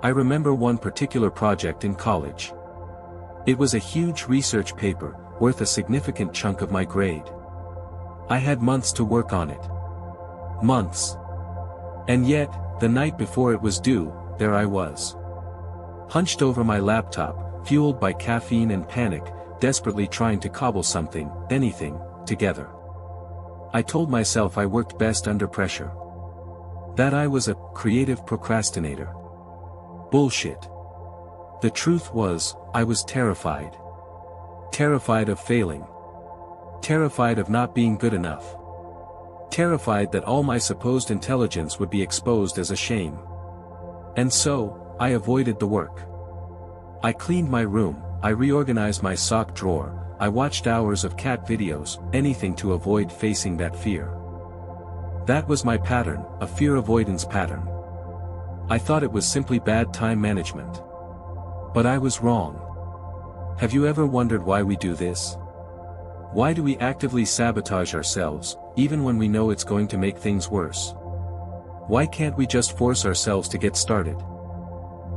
I remember one particular project in college. It was a huge research paper, worth a significant chunk of my grade. I had months to work on it. Months. And yet, the night before it was due, there I was. Hunched over my laptop, fueled by caffeine and panic, desperately trying to cobble something, anything, together. I told myself I worked best under pressure. That I was a creative procrastinator. Bullshit. The truth was, I was terrified. Terrified of failing. Terrified of not being good enough. Terrified that all my supposed intelligence would be exposed as a shame. And so, I avoided the work. I cleaned my room, I reorganized my sock drawer, I watched hours of cat videos, anything to avoid facing that fear. That was my pattern, a fear avoidance pattern. I thought it was simply bad time management. But I was wrong. Have you ever wondered why we do this? Why do we actively sabotage ourselves, even when we know it's going to make things worse? Why can't we just force ourselves to get started?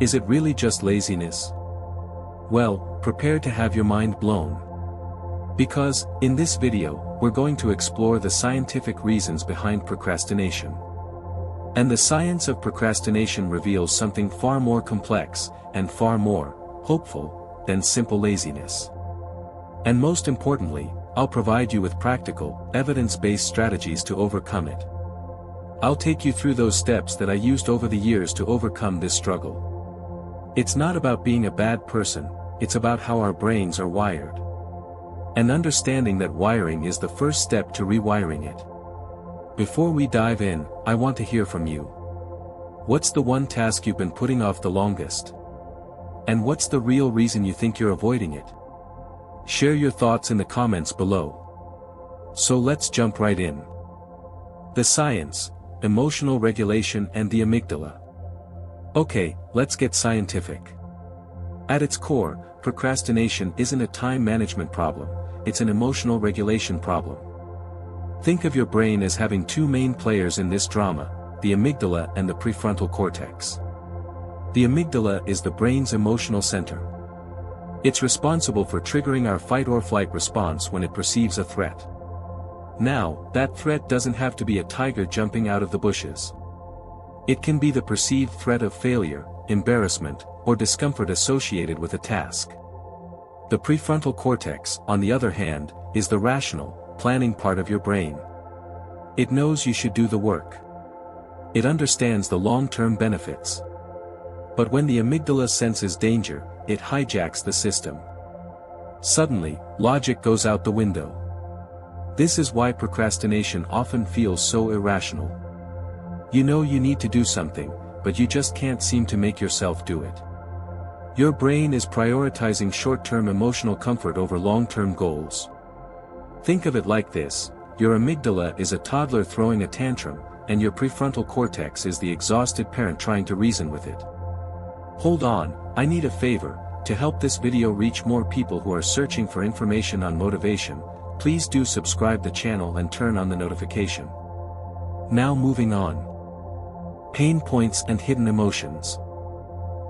Is it really just laziness? Well, prepare to have your mind blown. Because, in this video, we're going to explore the scientific reasons behind procrastination. And the science of procrastination reveals something far more complex, and far more hopeful than simple laziness. And most importantly, I'll provide you with practical, evidence-based strategies to overcome it. I'll take you through those steps that I used over the years to overcome this struggle. It's not about being a bad person, it's about how our brains are wired. And understanding that wiring is the first step to rewiring it. Before we dive in, I want to hear from you. What's the one task you've been putting off the longest? And what's the real reason you think you're avoiding it? Share your thoughts in the comments below. So let's jump right in. The science, emotional regulation and the amygdala. Okay, let's get scientific. At its core, procrastination isn't a time management problem, it's an emotional regulation problem. Think of your brain as having two main players in this drama, the amygdala and the prefrontal cortex. The amygdala is the brain's emotional center. It's responsible for triggering our fight-or-flight response when it perceives a threat. Now, that threat doesn't have to be a tiger jumping out of the bushes. It can be the perceived threat of failure, embarrassment, or discomfort associated with a task. The prefrontal cortex, on the other hand, is the rational, planning part of your brain. It knows you should do the work. It understands the long-term benefits. But when the amygdala senses danger, it hijacks the system. Suddenly, logic goes out the window. This is why procrastination often feels so irrational. You know you need to do something, but you just can't seem to make yourself do it. Your brain is prioritizing short-term emotional comfort over long-term goals. Think of it like this, your amygdala is a toddler throwing a tantrum, and your prefrontal cortex is the exhausted parent trying to reason with it. Hold on, I need a favor. To help this video reach more people who are searching for information on motivation, please do subscribe the channel and turn on the notification. Now moving on. Pain points and hidden emotions.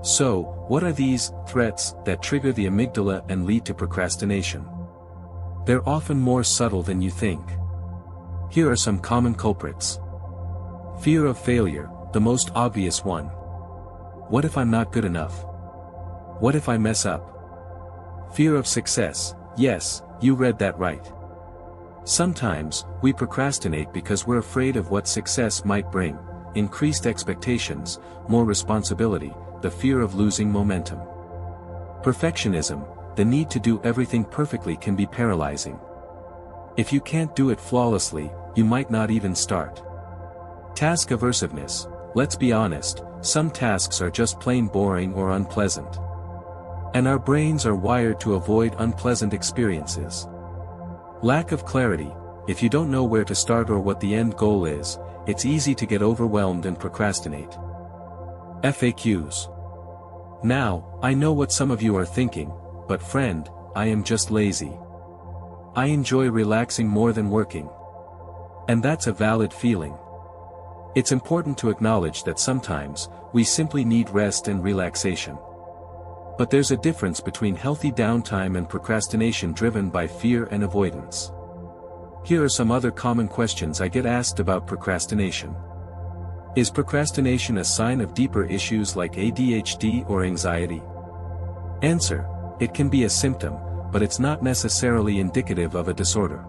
So, what are these threats that trigger the amygdala and lead to procrastination? They're often more subtle than you think. Here are some common culprits. Fear of failure, the most obvious one. What if I'm not good enough? What if I mess up? Fear of success, yes, you read that right. Sometimes, we procrastinate because we're afraid of what success might bring, increased expectations, more responsibility, the fear of losing momentum. Perfectionism, the need to do everything perfectly can be paralyzing. If you can't do it flawlessly, you might not even start. Task aversiveness, let's be honest, some tasks are just plain boring or unpleasant. And our brains are wired to avoid unpleasant experiences. Lack of clarity, if you don't know where to start or what the end goal is, it's easy to get overwhelmed and procrastinate. FAQs. Now, I know what some of you are thinking, but friend, I am just lazy. I enjoy relaxing more than working. And that's a valid feeling. It's important to acknowledge that sometimes, we simply need rest and relaxation. But there's a difference between healthy downtime and procrastination driven by fear and avoidance. Here are some other common questions I get asked about procrastination. Is procrastination a sign of deeper issues like ADHD or anxiety? Answer: it can be a symptom, but it's not necessarily indicative of a disorder.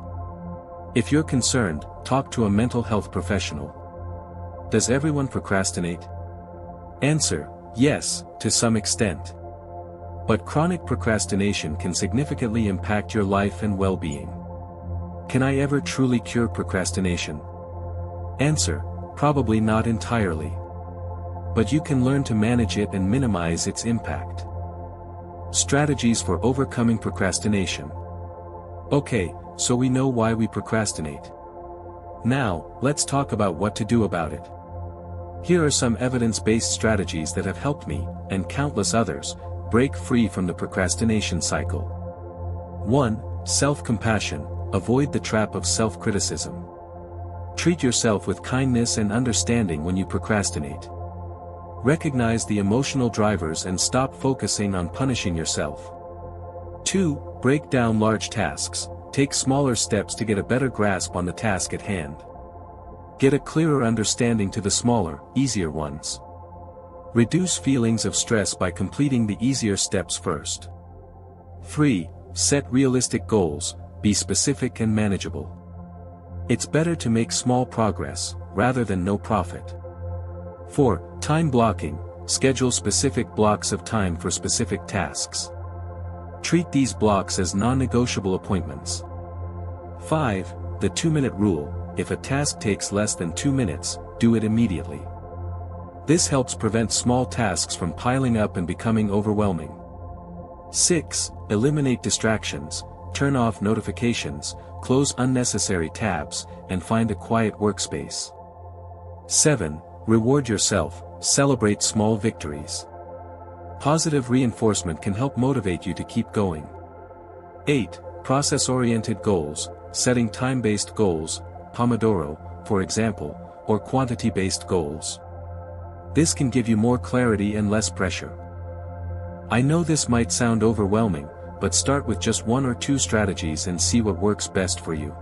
If you're concerned, talk to a mental health professional. Does everyone procrastinate? Answer: yes, to some extent. But chronic procrastination can significantly impact your life and well-being. Can I ever truly cure procrastination? Answer: probably not entirely. But you can learn to manage it and minimize its impact. Strategies for overcoming procrastination. Okay, so we know why we procrastinate. Now, let's talk about what to do about it. Here are some evidence-based strategies that have helped me, and countless others, break free from the procrastination cycle. 1. Self-compassion. Avoid the trap of self-criticism. Treat yourself with kindness and understanding when you procrastinate. Recognize the emotional drivers and stop focusing on punishing yourself. 2. Break down large tasks. Take smaller steps to get a better grasp on the task at hand. Get a clearer understanding to the smaller, easier ones. Reduce feelings of stress by completing the easier steps first. 3. Set realistic goals. Be specific and manageable. It's better to make small progress, rather than no profit. 4. Time blocking. Schedule specific blocks of time for specific tasks. Treat these blocks as non-negotiable appointments. 5. The 2-minute rule. If a task takes less than 2 minutes, do it immediately. This helps prevent small tasks from piling up and becoming overwhelming. 6. Eliminate distractions. Turn off notifications, close unnecessary tabs, and find a quiet workspace. 7. Reward yourself. Celebrate small victories. Positive reinforcement can help motivate you to keep going. 8. Process-oriented goals. Setting time-based goals, Pomodoro, for example, or quantity-based goals. This can give you more clarity and less pressure. I know this might sound overwhelming, but start with just 1 or 2 strategies and see what works best for you.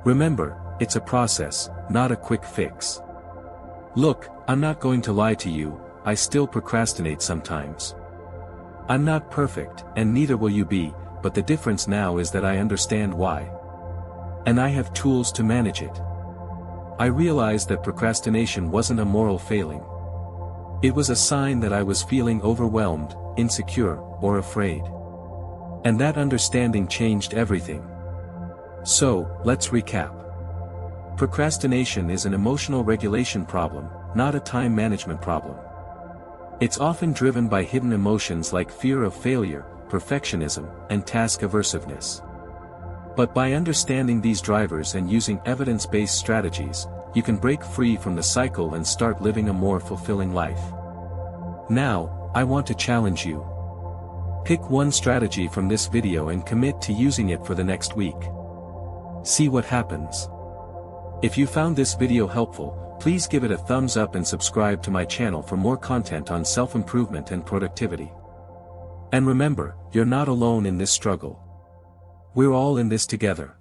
Remember, it's a process, not a quick fix. Look, I'm not going to lie to you, I still procrastinate sometimes. I'm not perfect, and neither will you be, but the difference now is that I understand why. And I have tools to manage it. I realized that procrastination wasn't a moral failing. It was a sign that I was feeling overwhelmed, insecure, or afraid. And that understanding changed everything. So, let's recap. Procrastination is an emotional regulation problem, not a time management problem. It's often driven by hidden emotions like fear of failure, perfectionism, and task aversiveness. But by understanding these drivers and using evidence-based strategies, you can break free from the cycle and start living a more fulfilling life. Now, I want to challenge you. Pick one strategy from this video and commit to using it for the next week. See what happens. If you found this video helpful, please give it a thumbs up and subscribe to my channel for more content on self-improvement and productivity. And remember, you're not alone in this struggle. We're all in this together.